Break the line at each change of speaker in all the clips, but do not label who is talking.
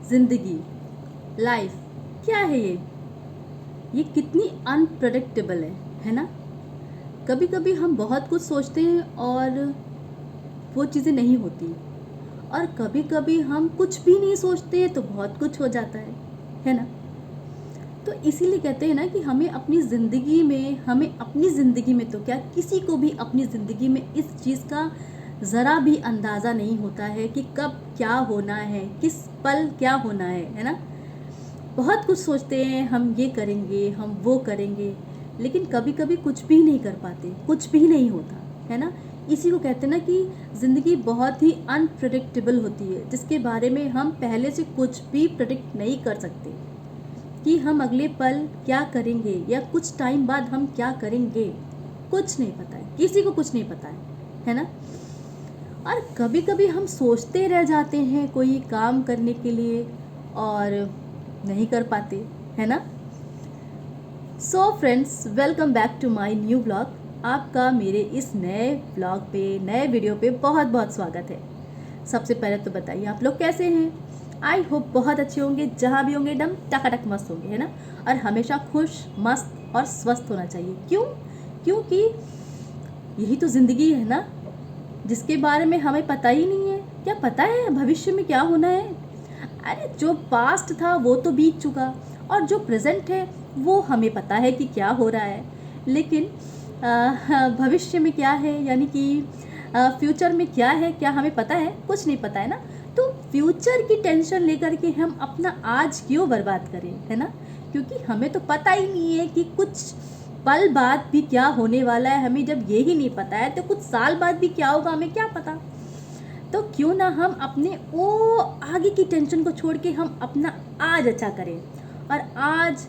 ज़िंदगी, लाइफ क्या है ये कितनी अनप्रडिक्टेबल है ना। कभी कभी हम बहुत कुछ सोचते हैं और वो चीज़ें नहीं होती, और कभी कभी हम कुछ भी नहीं सोचते हैं तो बहुत कुछ हो जाता है ना। तो इसीलिए कहते हैं ना कि हमें अपनी ज़िंदगी में तो क्या, किसी को भी अपनी ज़िंदगी में इस चीज़ का ज़रा भी अंदाज़ा नहीं होता है कि कब क्या होना है, किस पल क्या होना है ना। बहुत कुछ सोचते हैं, हम ये करेंगे, हम वो करेंगे, लेकिन कभी कभी कुछ भी नहीं कर पाते, कुछ भी नहीं होता है ना। इसी को कहते हैं ना कि ज़िंदगी बहुत ही अनप्रेडिक्टेबल होती है, जिसके बारे में हम पहले से कुछ भी प्रेडिक्ट नहीं कर सकते कि हम अगले पल क्या करेंगे या कुछ टाइम बाद हम क्या करेंगे। कुछ नहीं पता है, किसी को कुछ नहीं पता है ना। और कभी कभी हम सोचते रह जाते हैं कोई काम करने के लिए और नहीं कर पाते, है ना। So friends, welcome back to my new blog. आपका मेरे इस नए ब्लॉग पे, नए वीडियो पे बहुत बहुत स्वागत है। सबसे पहले तो बताइए आप लोग कैसे हैं। आई होप बहुत अच्छे होंगे, जहाँ भी होंगे एकदम टकाटक मस्त होंगे, है ना। और हमेशा खुश, मस्त और स्वस्थ होना चाहिए। क्योंकि यही तो ज़िंदगी है ना, जिसके बारे में हमें पता ही नहीं है। क्या पता है भविष्य में क्या होना है? अरे जो पास्ट था वो तो बीत चुका, और जो प्रेजेंट है वो हमें पता है कि क्या हो रहा है, लेकिन भविष्य में क्या है, यानी कि फ्यूचर में क्या है, क्या हमें पता है? कुछ नहीं पता है ना। तो फ्यूचर की टेंशन लेकर के हम अपना आज क्यों बर्बाद करें, है ना। क्योंकि हमें तो पता ही नहीं है कि कुछ पल बाद भी क्या होने वाला है। हमें जब ये ही नहीं पता है तो कुछ साल बाद भी क्या होगा, हमें क्या पता। तो क्यों ना हम अपने वो आगे की टेंशन को छोड़ के हम अपना आज अच्छा करें, और आज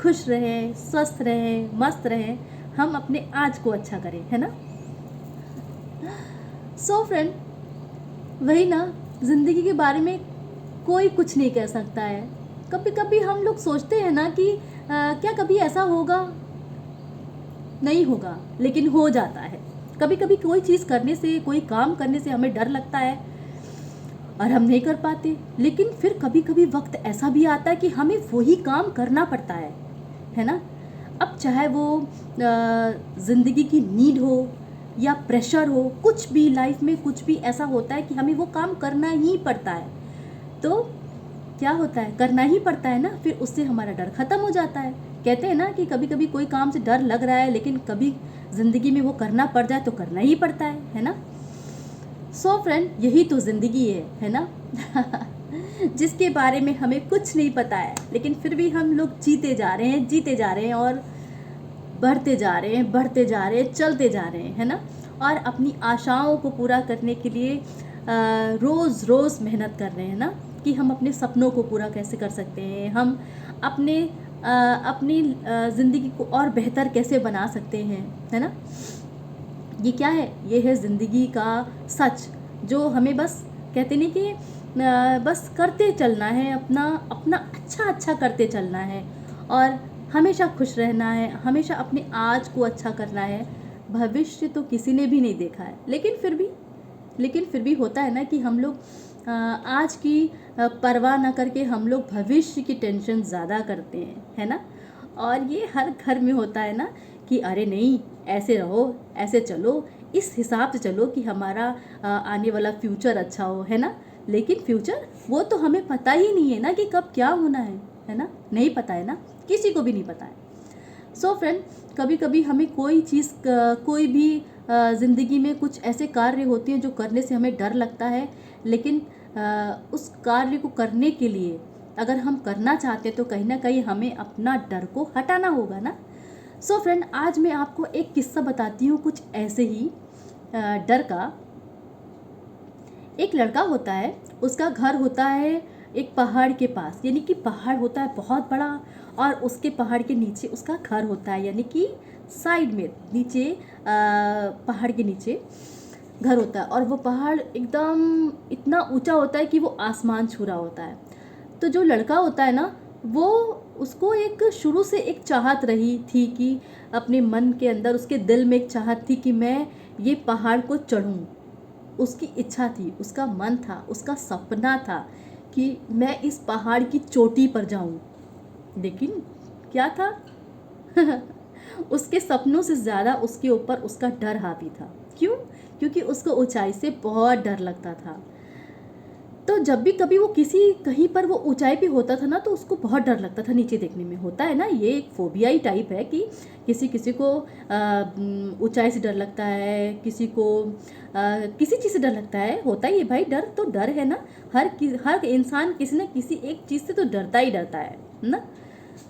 खुश रहें, स्वस्थ रहें, मस्त रहें। हम अपने आज को अच्छा करें, है ना। सो फ्रेंड, वही ना, ज़िंदगी के बारे में कोई कुछ नहीं कह सकता है। कभी कभी हम लोग सोचते हैं ना कि क्या कभी ऐसा होगा, नहीं होगा, लेकिन हो जाता है। कभी कभी कोई चीज़ करने से, कोई काम करने से हमें डर लगता है और हम नहीं कर पाते, लेकिन फिर कभी कभी वक्त ऐसा भी आता है कि हमें वही काम करना पड़ता है ना। अब चाहे वो ज़िंदगी की नीड हो या प्रेशर हो, कुछ भी लाइफ में कुछ भी ऐसा होता है कि हमें वो काम करना ही पड़ता है। तो क्या होता है, करना ही पड़ता है ना, फिर उससे हमारा डर ख़त्म हो जाता है। कहते हैं ना कि कभी कभी कोई काम से डर लग रहा है, लेकिन कभी ज़िंदगी में वो करना पड़ जाए तो करना ही पड़ता है ना। सो फ्रेंड, यही तो ज़िंदगी है ना। जिसके बारे में हमें कुछ नहीं पता है, लेकिन फिर भी हम लोग जीते जा रहे हैं और बढ़ते जा रहे हैं, चलते जा रहे हैं, है ना। और अपनी आशाओं को पूरा करने के लिए रोज़ रोज़ मेहनत कर रहे हैं ना, कि हम अपने सपनों को पूरा कैसे कर सकते हैं, हम अपनी ज़िंदगी को और बेहतर कैसे बना सकते हैं, है ना। ये क्या है, ये है ज़िंदगी का सच, जो हमें बस कहते नहीं कि बस करते चलना है, अपना अपना अच्छा करते चलना है, और हमेशा खुश रहना है, हमेशा अपने आज को अच्छा करना है। भविष्य तो किसी ने भी नहीं देखा है, लेकिन फिर भी होता है ना कि हम लोग आज की परवाह ना करके हम लोग भविष्य की टेंशन ज़्यादा करते हैं, है ना। और ये हर घर में होता है ना कि अरे नहीं, ऐसे रहो, ऐसे चलो, इस हिसाब से चलो कि हमारा आने वाला फ्यूचर अच्छा हो, है ना। लेकिन फ्यूचर वो तो हमें पता ही नहीं है ना कि कब क्या होना है ना। नहीं पता है ना, किसी को भी नहीं पता है। सो फ्रेंड, कभी कभी हमें कोई भी ज़िंदगी में कुछ ऐसे कार्य होते हैं जो करने से हमें डर लगता है, लेकिन उस कार्य को करने के लिए अगर हम करना चाहते हैं तो कहीं ना कहीं हमें अपना डर को हटाना होगा ना। सो फ्रेंड, आज मैं आपको एक किस्सा बताती हूँ, कुछ ऐसे ही डर का। एक लड़का होता है, उसका घर होता है एक पहाड़ के पास, यानी कि पहाड़ होता है बहुत बड़ा, और उसके पहाड़ के नीचे उसका घर होता है, यानी कि साइड में नीचे पहाड़ के नीचे घर होता है, और वो पहाड़ एकदम इतना ऊंचा होता है कि वो आसमान छू रहा होता है। तो जो लड़का होता है ना, वो उसको एक शुरू से एक चाहत रही थी कि अपने मन के अंदर, उसके दिल में एक चाहत थी कि मैं ये पहाड़ को चढ़ूं। उसकी इच्छा थी, उसका मन था, उसका सपना था कि मैं इस पहाड़ की चोटी पर जाऊं। लेकिन क्या था? उसके सपनों से ज़्यादा उसके ऊपर उसका डर हावी था। क्यों? क्योंकि उसको ऊंचाई से बहुत डर लगता था। तो जब भी कभी वो किसी कहीं पर वो ऊंचाई पे होता था ना, तो उसको बहुत डर लगता था नीचे देखने में। होता है ना, ये एक फोबिया ही टाइप है कि किसी किसी को ऊंचाई से डर लगता है, किसी को किसी चीज़ से डर लगता है। होता ही है भाई, डर तो डर है ना। हर इंसान किसी न किसी एक चीज़ से तो डरता ही डरता है ना।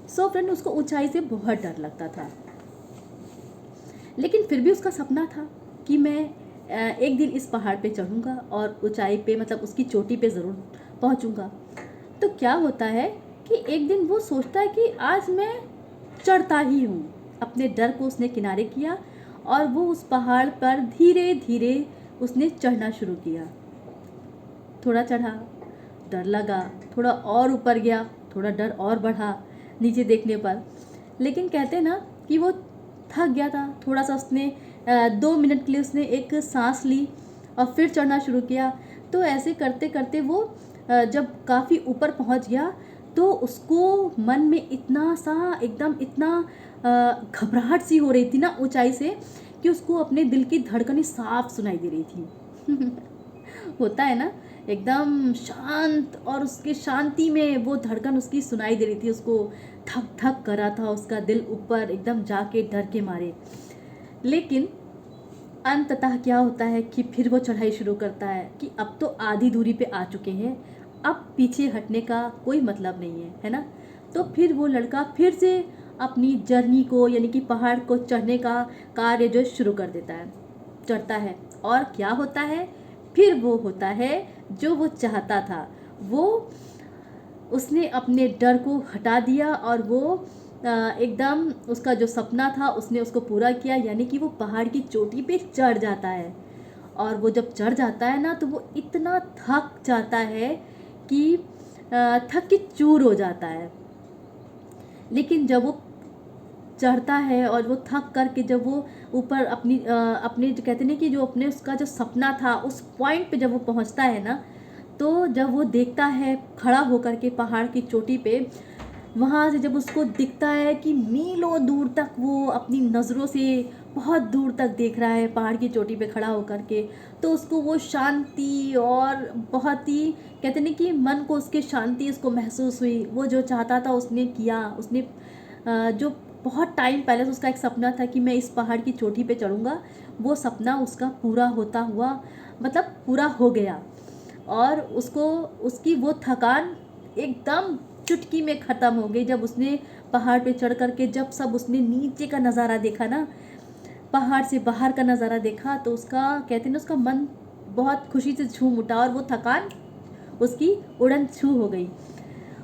सो फ्रेंड, उसको ऊंचाई से बहुत डर लगता था। लेकिन फिर भी उसका सपना था कि मैं एक दिन इस पहाड़ पे चढ़ूँगा और ऊंचाई पे, मतलब उसकी चोटी पे ज़रूर पहुँचूँगा। तो क्या होता है कि एक दिन वो सोचता है कि आज मैं चढ़ता ही हूँ। अपने डर को उसने किनारे किया और वो उस पहाड़ पर धीरे धीरे उसने चढ़ना शुरू किया। थोड़ा चढ़ा, डर लगा, थोड़ा और ऊपर गया, थोड़ा डर और बढ़ा नीचे देखने पर। लेकिन कहते ना कि वो थक गया था। थोड़ा सा उसने 2 मिनट के लिए उसने एक सांस ली और फिर चढ़ना शुरू किया। तो ऐसे करते करते वो जब काफ़ी ऊपर पहुंच गया, तो उसको मन में इतना सा एकदम इतना घबराहट सी हो रही थी ना ऊंचाई से, कि उसको अपने दिल की धड़कनें साफ सुनाई दे रही थी। होता है ना, एकदम शांत, और उसके शांति में वो धड़कन उसकी सुनाई दे रही थी। उसको धक धक कर रहा था उसका दिल ऊपर एकदम जाके डर के मारे। लेकिन अंततः क्या होता है कि फिर वो चढ़ाई शुरू करता है कि अब तो आधी दूरी पे आ चुके हैं, अब पीछे हटने का कोई मतलब नहीं है, है ना। तो फिर वो लड़का फिर से अपनी जर्नी को, यानी कि पहाड़ को चढ़ने का कार्य जो शुरू कर देता है। चढ़ता है और क्या होता है, फिर वो होता है जो वो चाहता था। वो उसने अपने डर को हटा दिया और वो एकदम उसका जो सपना था उसने उसको पूरा किया, यानी कि वो पहाड़ की चोटी पे चढ़ जाता है। और वो जब चढ़ जाता है ना, तो वो इतना थक जाता है कि थक के चूर हो जाता है। लेकिन जब वो चढ़ता है और वो थक करके जब वो ऊपर अपने जो कहते हैं कि जो अपने उसका जो सपना था उस पॉइंट पे जब वो पहुंचता है ना, तो जब वो देखता है खड़ा होकर के पहाड़ की चोटी पे, वहाँ से जब उसको दिखता है कि मीलों दूर तक वो अपनी नज़रों से बहुत दूर तक देख रहा है पहाड़ की चोटी पे खड़ा होकर के, तो उसको वो शांति और बहुत ही कहते हैं कि मन को उसके शांति उसको महसूस हुई। वो जो चाहता था उसने किया। उसने जो बहुत टाइम पहले से उसका एक सपना था कि मैं इस पहाड़ की चोटी पे चढ़ूँगा, वो सपना उसका पूरा होता हुआ, मतलब पूरा हो गया। और उसको उसकी वो थकान एकदम चुटकी में ख़त्म हो गई जब उसने पहाड़ पे चढ़ कर के जब सब उसने नीचे का नज़ारा देखा ना, पहाड़ से बाहर का नज़ारा देखा, तो उसका कहते हैं ना उसका मन बहुत खुशी से झूम उठा और वो थकान उसकी उड़न छू हो गई।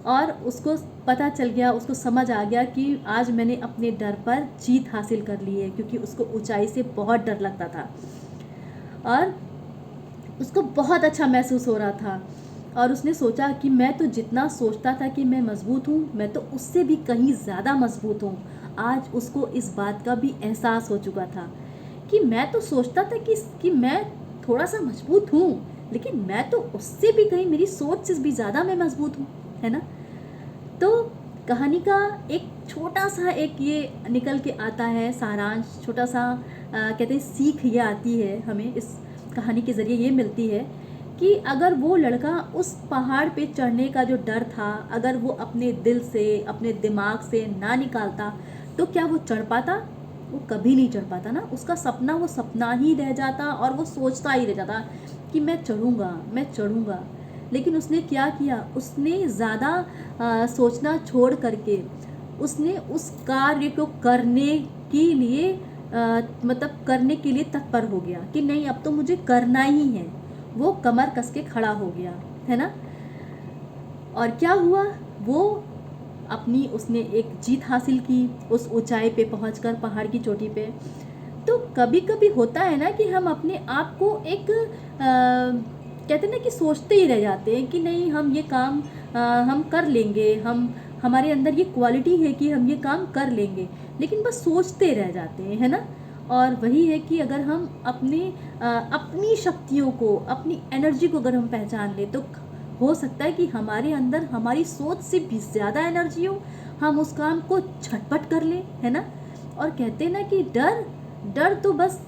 और उसको पता चल गया, उसको समझ आ गया कि आज मैंने अपने डर पर जीत हासिल कर ली है, क्योंकि उसको ऊंचाई से बहुत डर लगता था और उसको बहुत अच्छा महसूस हो रहा था। और उसने सोचा कि मैं तो जितना सोचता था कि मैं मज़बूत हूँ, मैं तो उससे भी कहीं ज़्यादा मज़बूत हूँ। आज उसको इस बात का भी एहसास हो चुका था कि मैं तो सोचता था कि मैं थोड़ा सा मजबूत हूँ, लेकिन मैं तो उससे भी कहीं, मेरी सोच से भी ज़्यादा मैं मज़बूत हूँ, है ना। तो कहानी का एक छोटा सा एक ये निकल के आता है सारांश, छोटा सा कहते हैं सीख ये आती है हमें इस कहानी के ज़रिए, ये मिलती है कि अगर वो लड़का उस पहाड़ पे चढ़ने का जो डर था, अगर वो अपने दिल से, अपने दिमाग से ना निकालता, तो क्या वो चढ़ पाता? वो कभी नहीं चढ़ पाता ना। उसका सपना वो सपना ही रह जाता और वो सोचता ही रह जाता कि मैं चढ़ूँगा, मैं चढ़ूँगा। लेकिन उसने क्या किया, उसने ज़्यादा सोचना छोड़ करके उसने उस कार्य को करने के लिए मतलब करने के लिए तत्पर हो गया कि नहीं, अब तो मुझे करना ही है। वो कमर कस के खड़ा हो गया, है ना। और क्या हुआ, वो अपनी उसने एक जीत हासिल की उस ऊंचाई पे पहुंचकर, पहाड़ की चोटी पे। तो कभी कभी होता है ना कि हम अपने आप को एक कहते हैं ना कि सोचते ही रह जाते हैं कि नहीं, हम ये काम हम कर लेंगे, हमारे अंदर ये क्वालिटी है कि हम ये काम कर लेंगे, लेकिन बस सोचते रह जाते हैं, है ना। और वही है कि अगर हम अपनी शक्तियों को, अपनी एनर्जी को अगर हम पहचान लें, तो हो सकता है कि हमारे अंदर हमारी सोच से भी ज़्यादा एनर्जी हो, हम उस काम को झटपट कर लें, है ना। और कहते हैं ना कि डर डर तो बस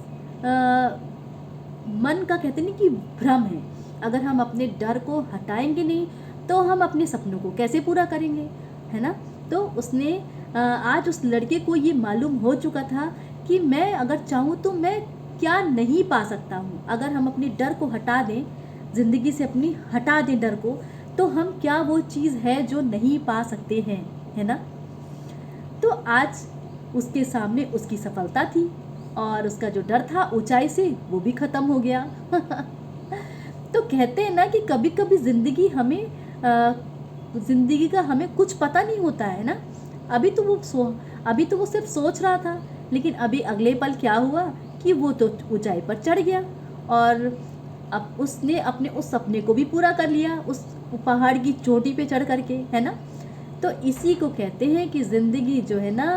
मन का कहते नहीं कि भ्रम है। अगर हम अपने डर को हटाएंगे नहीं तो हम अपने सपनों को कैसे पूरा करेंगे, है ना। तो उसने आज उस लड़के को ये मालूम हो चुका था कि मैं अगर चाहूँ तो मैं क्या नहीं पा सकता हूँ। अगर हम अपने डर को हटा दें, ज़िंदगी से अपनी हटा दें डर को, तो हम क्या वो चीज़ है जो नहीं पा सकते हैं, है ना। तो आज उसके सामने उसकी सफलता थी और उसका जो डर था ऊंचाई से वो भी ख़त्म हो गया। तो कहते हैं ना कि कभी कभी ज़िंदगी का हमें कुछ पता नहीं होता है ना। अभी तो वो सिर्फ सोच रहा था, लेकिन अभी अगले पल क्या हुआ कि वो तो ऊंचाई पर चढ़ गया और अब उसने अपने उस सपने को भी पूरा कर लिया, उस पहाड़ की चोटी पे चढ़ करके, है ना। तो इसी को कहते हैं कि ज़िंदगी जो है ना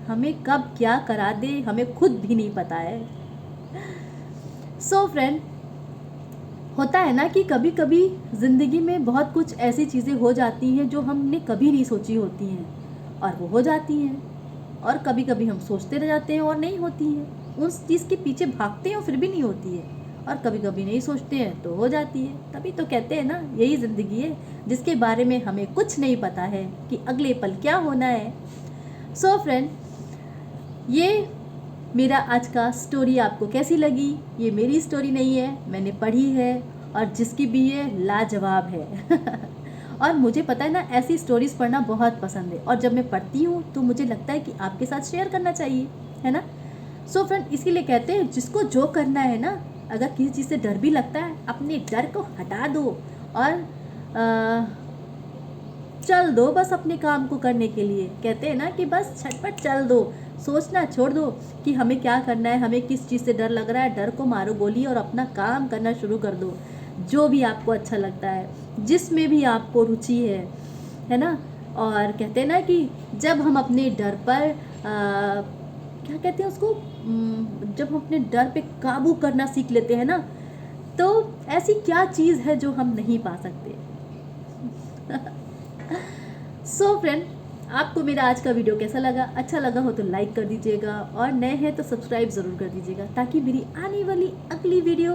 हमें कब क्या करा दे हमें खुद भी नहीं पता है। सो फ्रेंड, होता है ना कि कभी कभी ज़िंदगी में बहुत कुछ ऐसी चीज़ें हो जाती हैं जो हमने कभी नहीं सोची होती हैं और वो हो जाती हैं, और कभी कभी हम सोचते रह जाते हैं और नहीं होती हैं। उस चीज़ के पीछे भागते हैं और फिर भी नहीं होती है, और कभी कभी नहीं सोचते हैं तो हो जाती है। तभी तो कहते हैं ना यही ज़िंदगी है जिसके बारे में हमें कुछ नहीं पता है कि अगले पल क्या होना है। सो फ्रेंड, ये मेरा आज का स्टोरी आपको कैसी लगी। ये मेरी स्टोरी नहीं है, मैंने पढ़ी है और जिसकी भी है लाजवाब है। और मुझे पता है ना ऐसी स्टोरीज़ पढ़ना बहुत पसंद है, और जब मैं पढ़ती हूँ तो मुझे लगता है कि आपके साथ शेयर करना चाहिए, है ना। सो फ्रेंड, इसीलिए कहते हैं जिसको जो करना है ना, अगर किसी चीज़ से डर भी लगता है अपने डर को हटा दो और चल दो बस अपने काम को करने के लिए। कहते हैं ना कि बस झटपट चल दो, सोचना छोड़ दो कि हमें क्या करना है, हमें किस चीज़ से डर लग रहा है। डर को मारो गोली और अपना काम करना शुरू कर दो, जो भी आपको अच्छा लगता है, जिसमें भी आपको रुचि है ना। और कहते हैं ना कि जब हम अपने डर पर क्या कहते हैं उसको, जब हम अपने डर पे काबू करना सीख लेते हैं ना, तो ऐसी क्या चीज़ है जो हम नहीं पा सकते। सो फ्रेंड, आपको मेरा आज का वीडियो कैसा लगा? अच्छा लगा हो तो लाइक कर दीजिएगा, और नए हैं तो सब्सक्राइब ज़रूर कर दीजिएगा, ताकि मेरी आने वाली अगली वीडियो,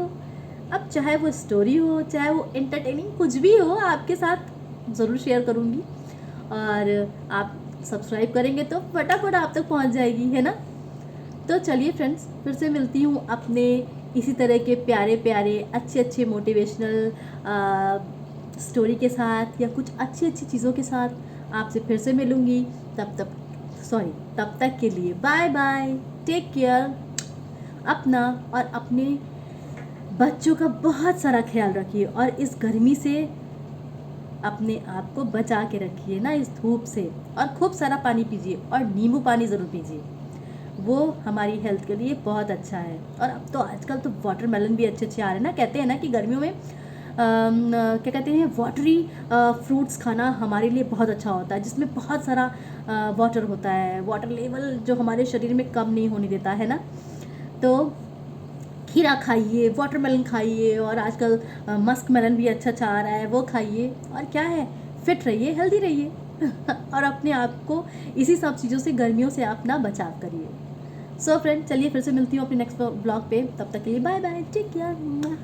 अब चाहे वो स्टोरी हो चाहे वो एंटरटेनिंग कुछ भी हो, आपके साथ ज़रूर शेयर करूँगी। और आप सब्सक्राइब करेंगे तो फटाफट आप तक पहुँच जाएगी, है ना। तो चलिए फ्रेंड्स, फिर से मिलती हूँ अपने इसी तरह के प्यारे प्यारे अच्छे मोटिवेशनल स्टोरी के साथ, या कुछ अच्छी चीज़ों के साथ आपसे फिर से मिलूँगी। तब तक के लिए बाय बाय, टेक केयर। अपना और अपने बच्चों का बहुत सारा ख्याल रखिए, और इस गर्मी से अपने आप को बचा के रखिए ना, इस धूप से। और खूब सारा पानी पीजिए, और नींबू पानी ज़रूर पीजिए, वो हमारी हेल्थ के लिए बहुत अच्छा है। और अब तो आजकल तो वाटरमेलन भी अच्छे आ रहे हैं ना। कहते हैं ना कि गर्मियों में क्या कहते हैं, वाटरी फ्रूट्स खाना हमारे लिए बहुत अच्छा होता है, जिसमें बहुत सारा वाटर होता है। वाटर लेवल जो हमारे शरीर में कम नहीं होने देता है ना। तो खीरा खाइए, वाटरमेलन खाइए, और आजकल मस्क मेलन भी अच्छा आ रहा है, वो खाइए। और क्या है, फिट रहिए, हेल्दी रहिए। और अपने आप को इसी सब चीज़ों से, गर्मियों से अपना बचाव करिए। सो फ्रेंड, चलिए फिर से मिलती हूँ अपने नेक्स्ट ब्लॉग पे। तब तक के लिए बाय बाय, टेक केयर।